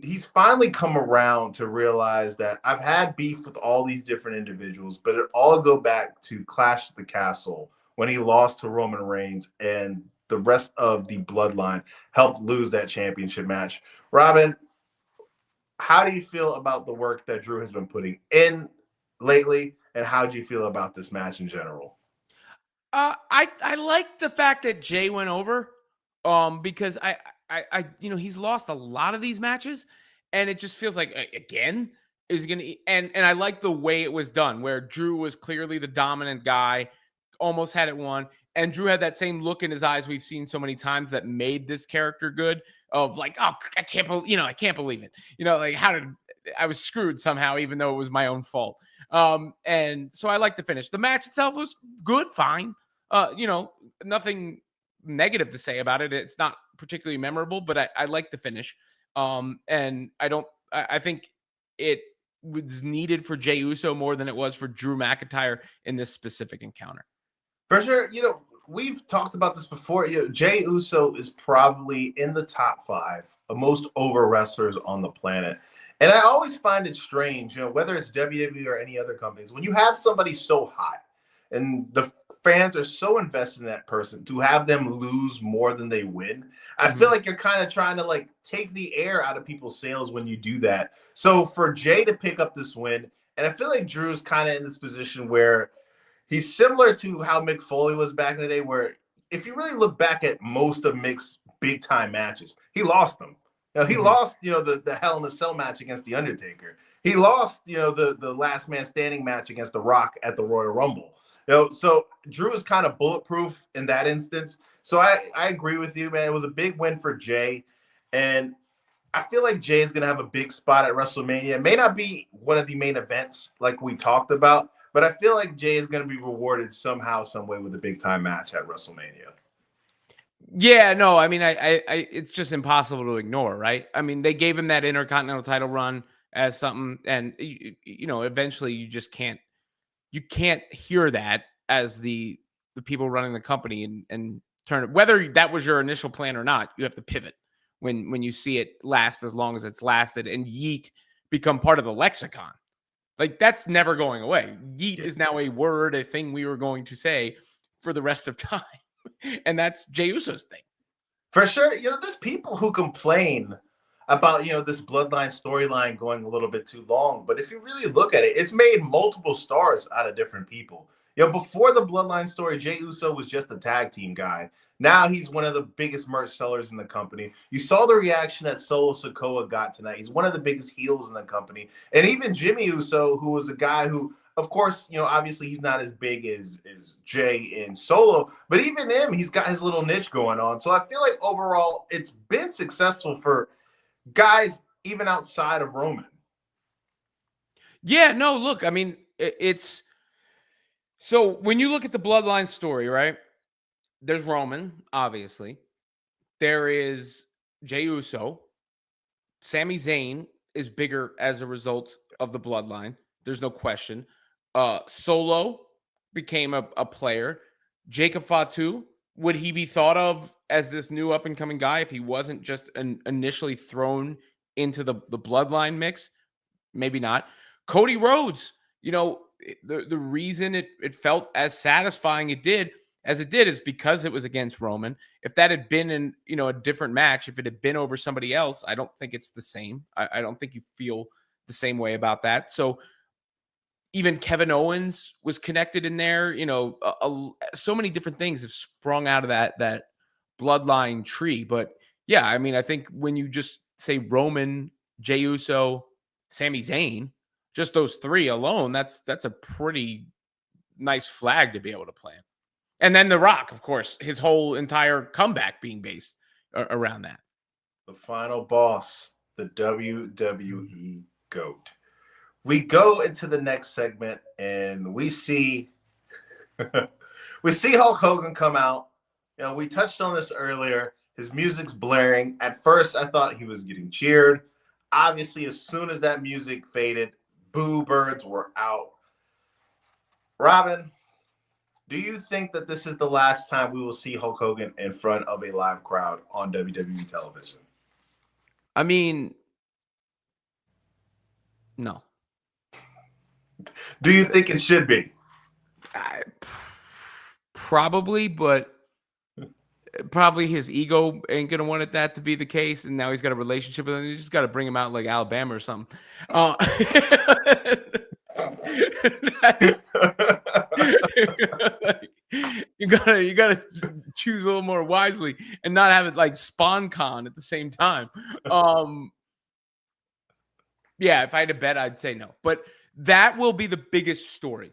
he's finally come around to realize that I've had beef with all these different individuals, but it all go back to Clash at the Castle when he lost to Roman Reigns and the rest of the bloodline helped lose that championship match. Robin, how do you feel about the work that Drew has been putting in lately, and how do you feel about this match in general? I like the fact that Jay went over, because I he's lost a lot of these matches, and it just feels like again is gonna and I like the way it was done, where Drew was clearly the dominant guy, almost had it won, and Drew had that same look in his eyes we've seen so many times that made this character good. Of like, oh, I can't believe it. Like I was screwed somehow, even though it was my own fault. And so I like the finish. The match itself was good, fine. Nothing negative to say about it. It's not particularly memorable, but I like the finish. And I think it was needed for Jey Uso more than it was for Drew McIntyre in this specific encounter. For sure. We've talked about this before. Jey Uso is probably in the top 5 of most over wrestlers on the planet. And I always find it strange, whether it's WWE or any other companies, when you have somebody so hot and the fans are so invested in that person, to have them lose more than they win, I feel like you're kind of trying to take the air out of people's sails when you do that. So for Jay to pick up this win, and I feel like Drew's kind of in this position where he's similar to how Mick Foley was back in the day, where if you really look back at most of Mick's big time matches, he lost them. He lost, the Hell in a Cell match against The Undertaker. He lost, the last man standing match against The Rock at the Royal Rumble. So Drew is kind of bulletproof in that instance. So I agree with you, man. It was a big win for Jay. And I feel like Jay is going to have a big spot at WrestleMania. It may not be one of the main events like we talked about, but I feel like Jay is going to be rewarded somehow, some way with a big time match at WrestleMania. Yeah, no, I mean, it's just impossible to ignore, right? I mean, they gave him that Intercontinental title run as something, and eventually you can't hear that as the people running the company and turn it. Whether that was your initial plan or not, you have to pivot when you see it last as long as it's lasted, and yeet become part of the lexicon. Like, that's never going away. Yeet is now a word, a thing we were going to say for the rest of time. And that's Jey Uso's thing. For sure. There's people who complain about, this bloodline storyline going a little bit too long. But if you really look at it, it's made multiple stars out of different people. Before the bloodline story, Jey Uso was just a tag team guy. Now he's one of the biggest merch sellers in the company. You saw the reaction that Solo Sikoa got tonight. He's one of the biggest heels in the company. And even Jimmy Uso, who was a guy who, of course, obviously he's not as big as Jay and Solo, but even him, he's got his little niche going on. So I feel like overall it's been successful for guys even outside of Roman. Yeah, no, look, I mean, it's so when you look at the bloodline story, right? There's Roman, obviously. There is Jey Uso. Sami Zayn is bigger as a result of the bloodline. There's no question. Solo became a player. Jacob Fatu, would he be thought of as this new up-and-coming guy if he wasn't just initially thrown into the bloodline mix? Maybe not. Cody Rhodes, the reason it felt as satisfying as it did is because it was against Roman. If that had been in, a different match, if it had been over somebody else, I don't think it's the same. I don't think you feel the same way about that. So even Kevin Owens was connected in there. So many different things have sprung out of that bloodline tree. But yeah, I mean, I think when you just say Roman, Jey Uso, Sami Zayn, just those three alone, that's a pretty nice flag to be able to plant. And then The Rock, of course, his whole entire comeback being based around that. The final boss, the WWE GOAT. We go into the next segment and we see Hulk Hogan come out. We touched on this earlier. His music's blaring. At first, I thought he was getting cheered. Obviously, as soon as that music faded, boo birds were out. Robin, do you think that this is the last time we will see Hulk Hogan in front of a live crowd on WWE television? I mean, no. Do you think it should be? Probably, but probably his ego ain't going to want that to be the case. And now he's got a relationship with him. You just got to bring him out like Alabama or something. You gotta choose a little more wisely and not have it like SpawnCon at the same time. Yeah, if I had to bet, I'd say no. But that will be the biggest story.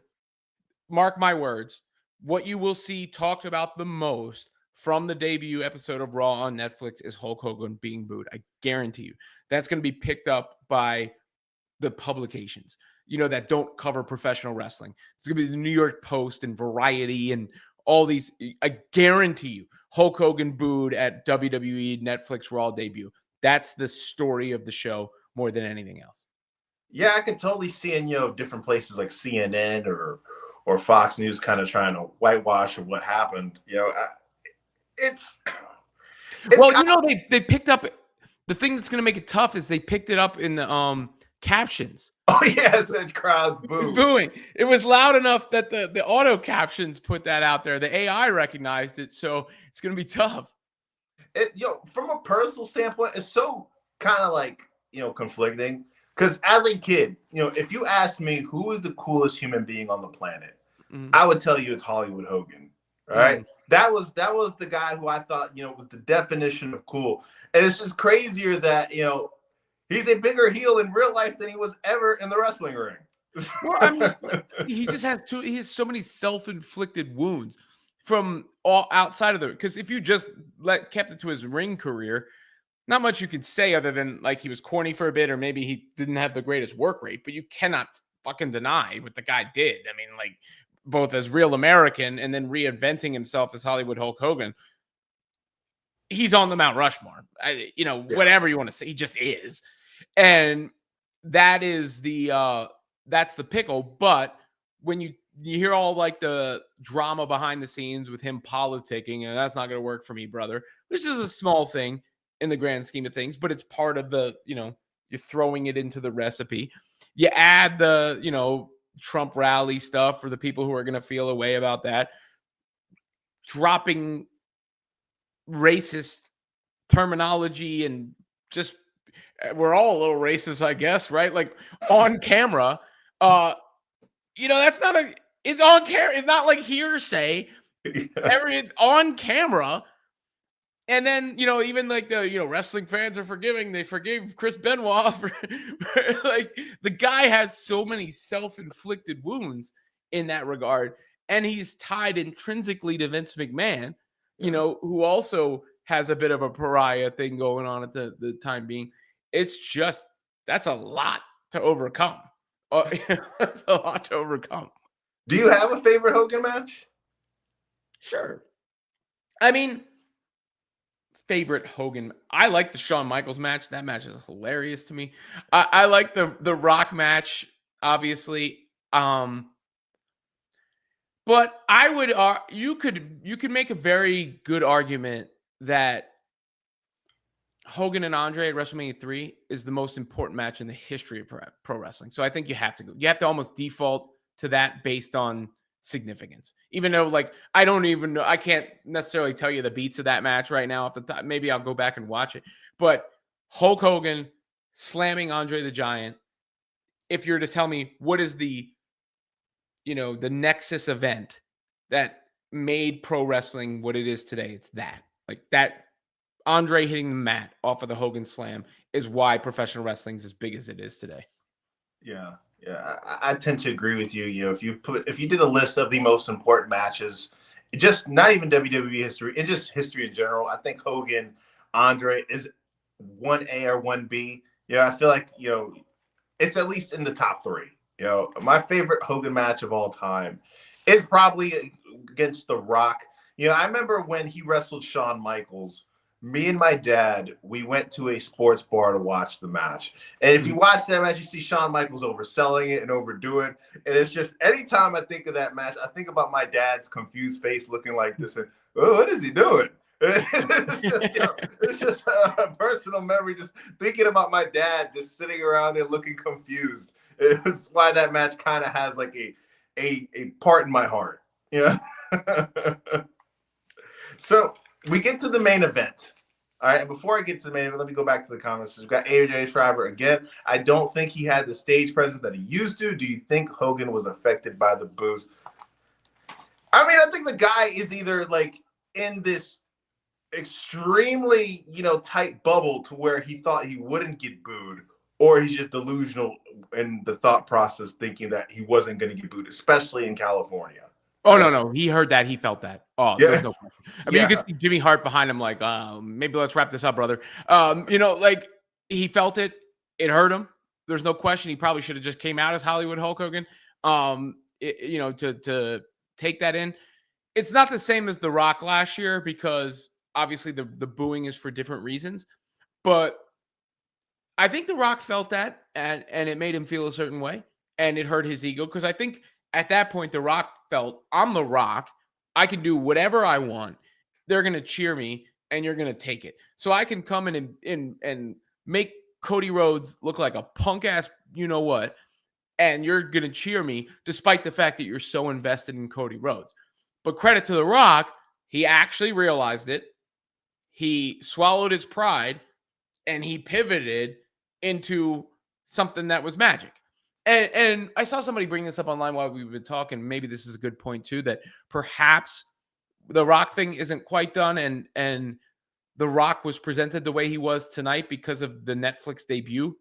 Mark my words. What you will see talked about the most from the debut episode of Raw on Netflix is Hulk Hogan being booed. I guarantee you. That's going to be picked up by the publications, that don't cover professional wrestling. It's going to be the New York Post and Variety and all these. I guarantee you, Hulk Hogan booed at WWE Netflix Raw debut. That's the story of the show more than anything else. Yeah, I could totally see in, different places like CNN or Fox News kind of trying to whitewash of what happened. It's well, they picked up the thing that's going to make it tough is they picked it up in the captions. Oh yes, that crowd's booing. It was loud enough that the auto captions put that out there. The AI recognized it, so it's going to be tough. From a personal standpoint, it's so kind of like conflicting. Because as a kid, if you asked me who is the coolest human being on the planet, I would tell you it's Hollywood Hogan. All right. That was the guy who I thought, was the definition of cool. And it's just crazier that, he's a bigger heel in real life than he was ever in the wrestling ring. Well, I mean, he just has he has so many self-inflicted wounds from all outside of the, because if you just kept it to his ring career, not much you could say other than like he was corny for a bit, or maybe he didn't have the greatest work rate, but you cannot fucking deny what the guy did. I mean, like, both as real American and then reinventing himself as Hollywood Hulk Hogan. He's on the Mount Rushmore. Whatever you want to say, he just is. And that is that's the pickle. But when you hear all like the drama behind the scenes with him politicking, and that's not going to work for me, brother, which is a small thing in the grand scheme of things, but it's part of the, you're throwing it into the recipe. You add the, Trump rally stuff for the people who are going to feel a way about that. Dropping racist terminology and just, we're all a little racist, I guess, right? Like on camera, that's not it's on camera. It's not like hearsay. It's on camera. And then, even like the, wrestling fans are forgiving. They forgave Chris Benoit for like, the guy has so many self-inflicted wounds in that regard. And he's tied intrinsically to Vince McMahon, who also has a bit of a pariah thing going on at the time being. It's just, that's a lot to overcome. That's a lot to overcome. Do you have a favorite Hogan match? Sure. I mean, favorite Hogan, I like the Shawn Michaels match. That match is hilarious to me. I like the Rock match, obviously. But I would you could make a very good argument that Hogan and Andre at WrestleMania 3 is the most important match in the history of pro wrestling. So I think you have to almost default to that based on significance. Even though, like, I don't even know, I can't necessarily tell you the beats of that match right now off the top. Maybe I'll go back and watch it. But Hulk Hogan slamming Andre the Giant, if you're to tell me what is the Nexus event that made pro wrestling what it is today, it's that. Like, that Andre hitting the mat off of the Hogan slam is why professional wrestling is as big as it is today. Yeah. I tend to agree with you. If you did a list of the most important matches, just not even WWE history, in just history in general, I think Hogan, Andre is 1A or 1B. I feel like, it's at least in the top 3. My favorite Hogan match of all time is probably against The Rock. I remember when he wrestled Shawn Michaels, me and my dad, we went to a sports bar to watch the match. And if you watch that match, you see Shawn Michaels overselling it and overdoing. And it's just, anytime I think of that match, I think about my dad's confused face looking like this. And, oh, what is he doing? It's just a personal memory, just thinking about my dad just sitting around there looking confused. It's why that match kind of has like a part in my heart. So we get to the main event. All right, and before I get to the main event, let me go back to the comments. We've got AJ Schreiber again. I don't think he had the stage presence that he used to. Do you think Hogan was affected by the boos? I mean, I think the guy is either like in this extremely, tight bubble to where he thought he wouldn't get booed, or he's just delusional in the thought process thinking that he wasn't going to get booed, especially in California. Oh, no. He heard that. He felt that. Oh, yeah. There's no question. I mean, you can see Jimmy Hart behind him like, maybe let's wrap this up, brother. Like, he felt it. It hurt him. There's no question. He probably should have just came out as Hollywood Hulk Hogan, to take that in. It's not the same as The Rock last year because obviously the booing is for different reasons. But I think The Rock felt that, and it made him feel a certain way, and it hurt his ego because I think at that point, The Rock felt, I'm The Rock. I can do whatever I want. They're going to cheer me, and you're going to take it. So I can come in and make Cody Rhodes look like a punk-ass you-know-what, and you're going to cheer me despite the fact that you're so invested in Cody Rhodes. But credit to The Rock, he actually realized it. He swallowed his pride, and he pivoted into something that was magic. And I saw somebody bring this up online while we've been talking. Maybe this is a good point too, that perhaps the Rock thing isn't quite done, and the Rock was presented the way he was tonight because of the Netflix debut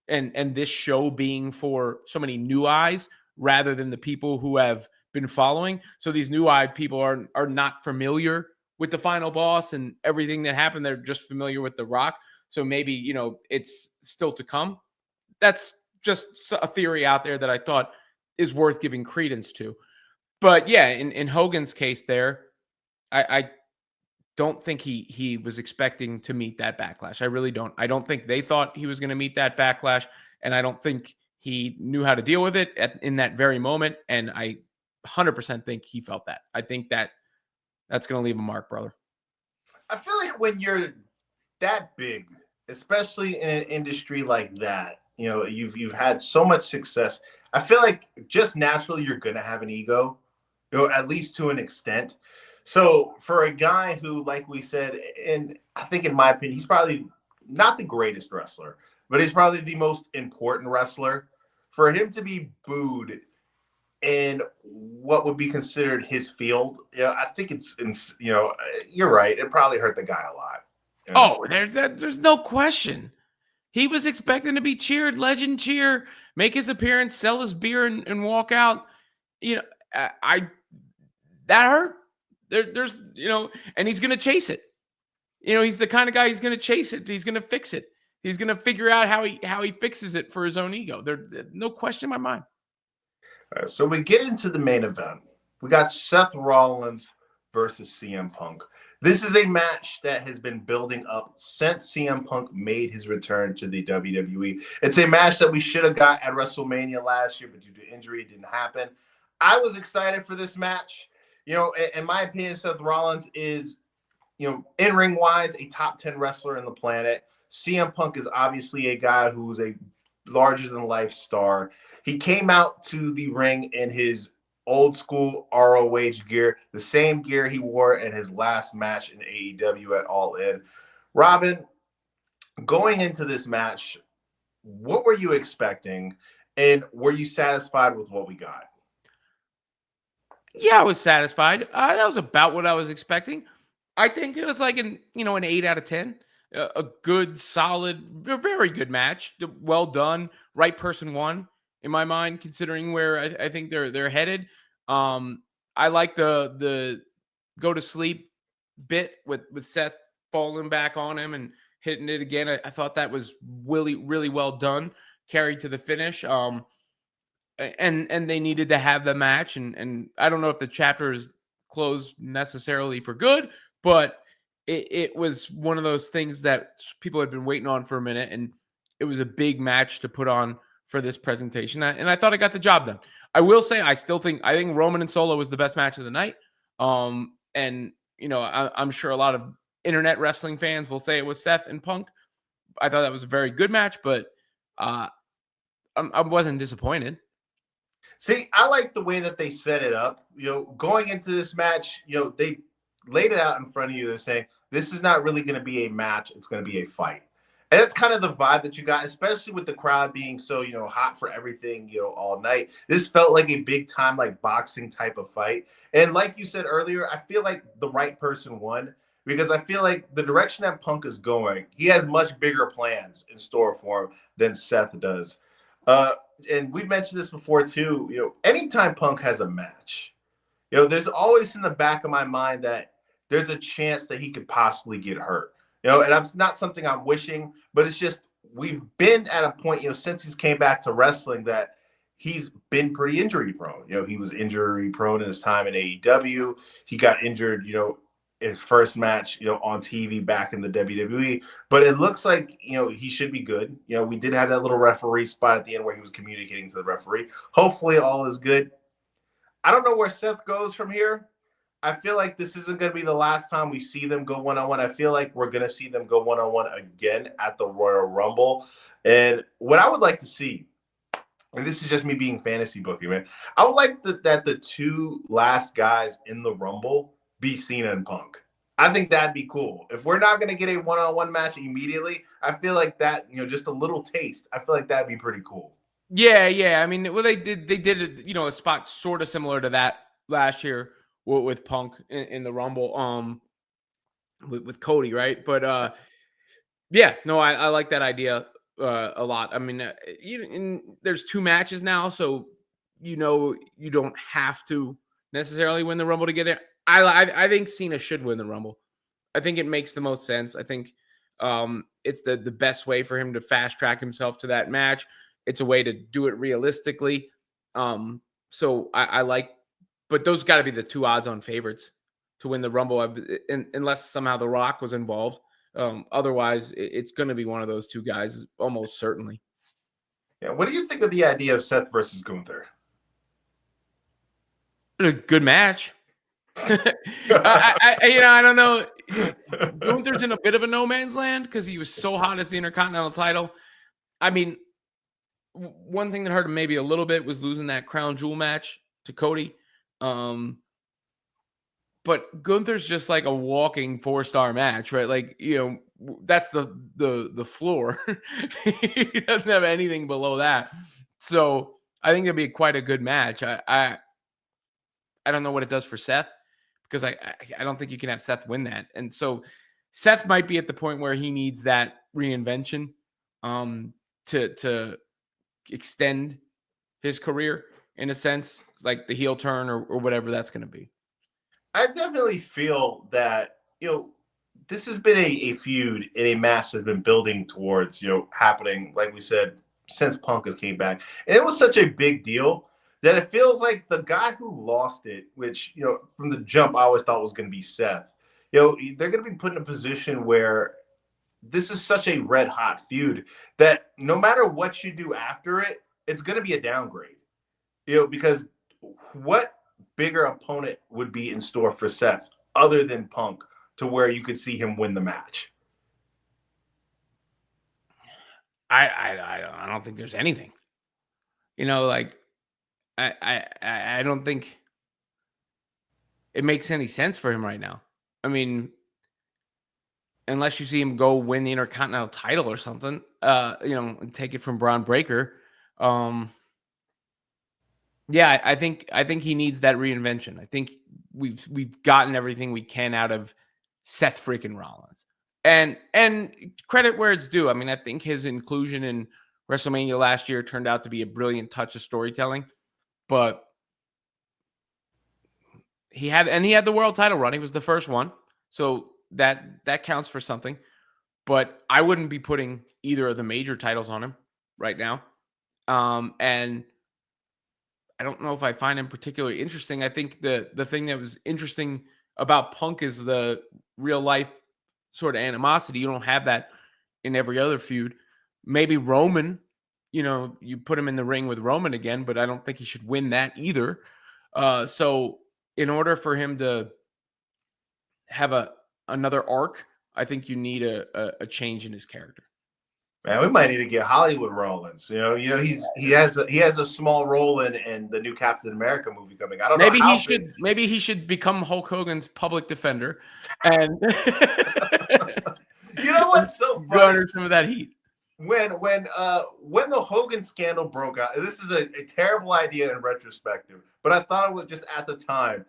and this show being for so many new eyes rather than the people who have been following. So these new eye people are not familiar with the final boss and everything that happened. They're just familiar with The Rock. So maybe, it's still to come. That's just a theory out there that I thought is worth giving credence to. But yeah, in Hogan's case there, I don't think he was expecting to meet that backlash. I really don't. I don't think they thought he was going to meet that backlash, and I don't think he knew how to deal with it in that very moment. And I 100% think he felt that. I think that's going to leave a mark, brother. I feel like when you're that big, especially in an industry like that, you've had so much success. I feel like just naturally you're gonna have an ego, at least to an extent. So for a guy who, like we said, and I think in my opinion, he's probably not the greatest wrestler, but he's probably the most important wrestler. For him to be booed in what would be considered his field, I think you're right. It probably hurt the guy a lot. Oh, there's no question. He was expecting to be cheered, legend cheer, make his appearance, sell his beer, and walk out. I that hurt. There's and he's gonna chase it. He's the kind of guy, he's gonna chase it. He's gonna fix it. He's gonna figure out how he fixes it for his own ego. There's no question in my mind. All right, so we get into the main event. We got Seth Rollins versus CM Punk. This is a match that has been building up since CM Punk made his return to the WWE. It's a match that we should have got at WrestleMania last year, but due to injury, it didn't happen. I was excited for this match. In my opinion, Seth Rollins is, in-ring wise, a top 10 wrestler in the planet. CM Punk is obviously a guy who's a larger-than-life star. He came out to the ring in his old school ROH gear, the same gear he wore in his last match in AEW at All In. Robin, going into this match, what were you expecting, and were you satisfied with what we got? Yeah, I was satisfied. That was about what I was expecting. I think it was like an 8 out of 10. A good, solid, very good match. Well done. Right person won in my mind, considering where I think they're headed. I like the go to sleep bit with Seth falling back on him and hitting it again. I thought that was really, really well done, carried to the finish. And they needed to have the match, and I don't know if the chapter is closed necessarily for good, but it was one of those things that people had been waiting on for a minute, and it was a big match to put on for this presentation, and I thought I got the job done. I will say I think Roman and Solo was the best match of the night. And I'm sure a lot of internet wrestling fans will say it was Seth and Punk. I thought that was a very good match, but I wasn't disappointed. See, I like the way that they set it up. Going into this match, they laid it out in front of you. They're saying this is not really going to be a match; it's going to be a fight. And that's kind of the vibe that you got, especially with the crowd being so, hot for everything, all night. This felt like a big time, like boxing type of fight. And like you said earlier, I feel like the right person won because I feel like the direction that Punk is going, he has much bigger plans in store for him than Seth does. And we've mentioned this before too, anytime Punk has a match, there's always in the back of my mind that there's a chance that he could possibly get hurt. And that's not something I'm wishing, but it's just we've been at a point, since he's came back to wrestling that he's been pretty injury prone. He was injury prone in his time in AEW. He got injured, in his first match, on TV back in the WWE. But it looks like, he should be good. We did have that little referee spot at the end where he was communicating to the referee. Hopefully all is good. I don't know where Seth goes from here. I feel like this isn't going to be the last time we see them go one-on-one. I feel like we're going to see them go one-on-one again at the Royal Rumble. And what I would like to see, and this is just me being fantasy booking, man, I would like that the two last guys in the Rumble be Cena and Punk. I think that'd be cool. If we're not going to get a one-on-one match immediately, I feel like that, just a little taste, I feel like that'd be pretty cool. Yeah. I mean, well, they did a spot sort of similar to that last year with Punk in the Rumble, with Cody, right? But yeah, no, I like that idea. a lot. I mean, there's 2 matches now, so you don't have to necessarily win the Rumble to get it. I think Cena should win the Rumble. I think it makes the most sense. I think it's the best way for him to fast track himself to that match. It's a way to do it realistically. So I like, but those got to be the 2 odds-on favorites to win the Rumble, unless somehow The Rock was involved. Otherwise, it's going to be one of those 2 guys, almost certainly. Yeah. What do you think of the idea of Seth versus Gunther? A good match. I don't know. Gunther's in a bit of a no man's land because he was so hot as the Intercontinental title. I mean, one thing that hurt him maybe a little bit was losing that crown jewel match to Cody. But Gunther's just like a walking 4-star match, right? Like, that's the floor. He doesn't have anything below that. So I think it'd be quite a good match. I don't know what it does for Seth, because I don't think you can have Seth win that. And so Seth might be at the point where he needs that reinvention to extend his career, in a sense, like the heel turn or whatever that's going to be. I definitely feel that, this has been a feud and a match that's been building towards, happening, like we said, since Punk has came back. And it was such a big deal that it feels like the guy who lost it, which, from the jump, I always thought was going to be Seth, they're going to be put in a position where this is such a red hot feud that no matter what you do after it, it's going to be a downgrade, because what bigger opponent would be in store for Seth other than Punk to where you could see him win the match? I don't think there's anything, like, I don't think it makes any sense for him right now. I mean, unless you see him go win the Intercontinental title or something, and take it from Braun Breaker. Yeah, I think he needs that reinvention. I think we've gotten everything we can out of Seth freaking Rollins. And credit where it's due. I mean, I think his inclusion in WrestleMania last year turned out to be a brilliant touch of storytelling. But he had the world title run. He was the first one. So that counts for something. But I wouldn't be putting either of the major titles on him right now. And I don't know if I find him particularly interesting. I think the thing that was interesting about Punk is the real life sort of animosity. You don't have that in every other feud. Maybe Roman, you put him in the ring with Roman again, but I don't think he should win that either. So in order for him to have another arc, I think you need a change in his character. Man, we might need to get Hollywood Rollins. He has a small role in the new Captain America movie coming. I don't know. Maybe he should become Hulk Hogan's public defender, and what's so funny? Garner some of that heat. When the Hogan scandal broke out, this is a terrible idea in retrospective, but I thought it was just at the time.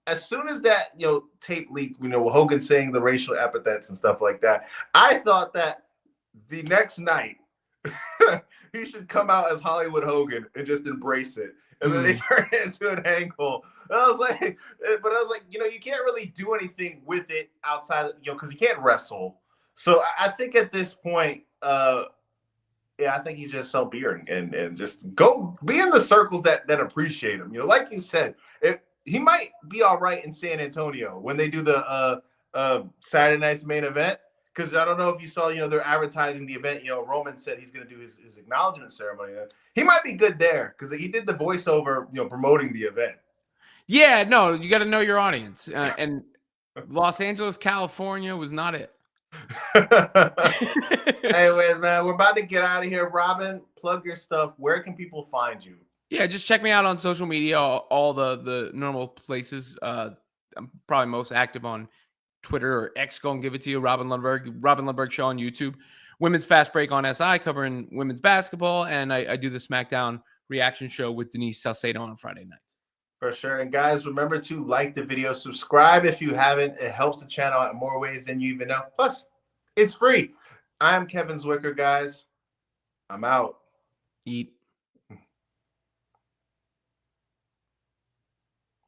As soon as that tape leaked, Hogan saying the racial epithets and stuff like that, I thought that the next night he should come out as Hollywood Hogan and just embrace it. And then they turn it into an angle. And I was like, you can't really do anything with it outside, because he can't wrestle. So I think at this point, I think he just sell beer and just go be in the circles that appreciate him. Like you said, he might be all right in San Antonio when they do the Saturday night's main event. Because I don't know if you saw, they're advertising the event. Roman said he's going to do his acknowledgement ceremony. He might be good there because he did the voiceover, promoting the event. Yeah, no, you got to know your audience. And Los Angeles, California was not it. Anyways, man, we're about to get out of here. Robin, plug your stuff. Where can people find you? Yeah, just check me out on social media, all the normal places. I'm probably most active on Twitter or X, go and give it to you. Robin Lundberg Show on YouTube. Women's Fast Break on SI covering women's basketball. And I do the SmackDown reaction show with Denise Salcedo on Friday nights. For sure. And guys, remember to like the video, subscribe if you haven't. It helps the channel out in more ways than you even know. Plus, it's free. I'm Kevin Zwicker, guys. I'm out. Eat.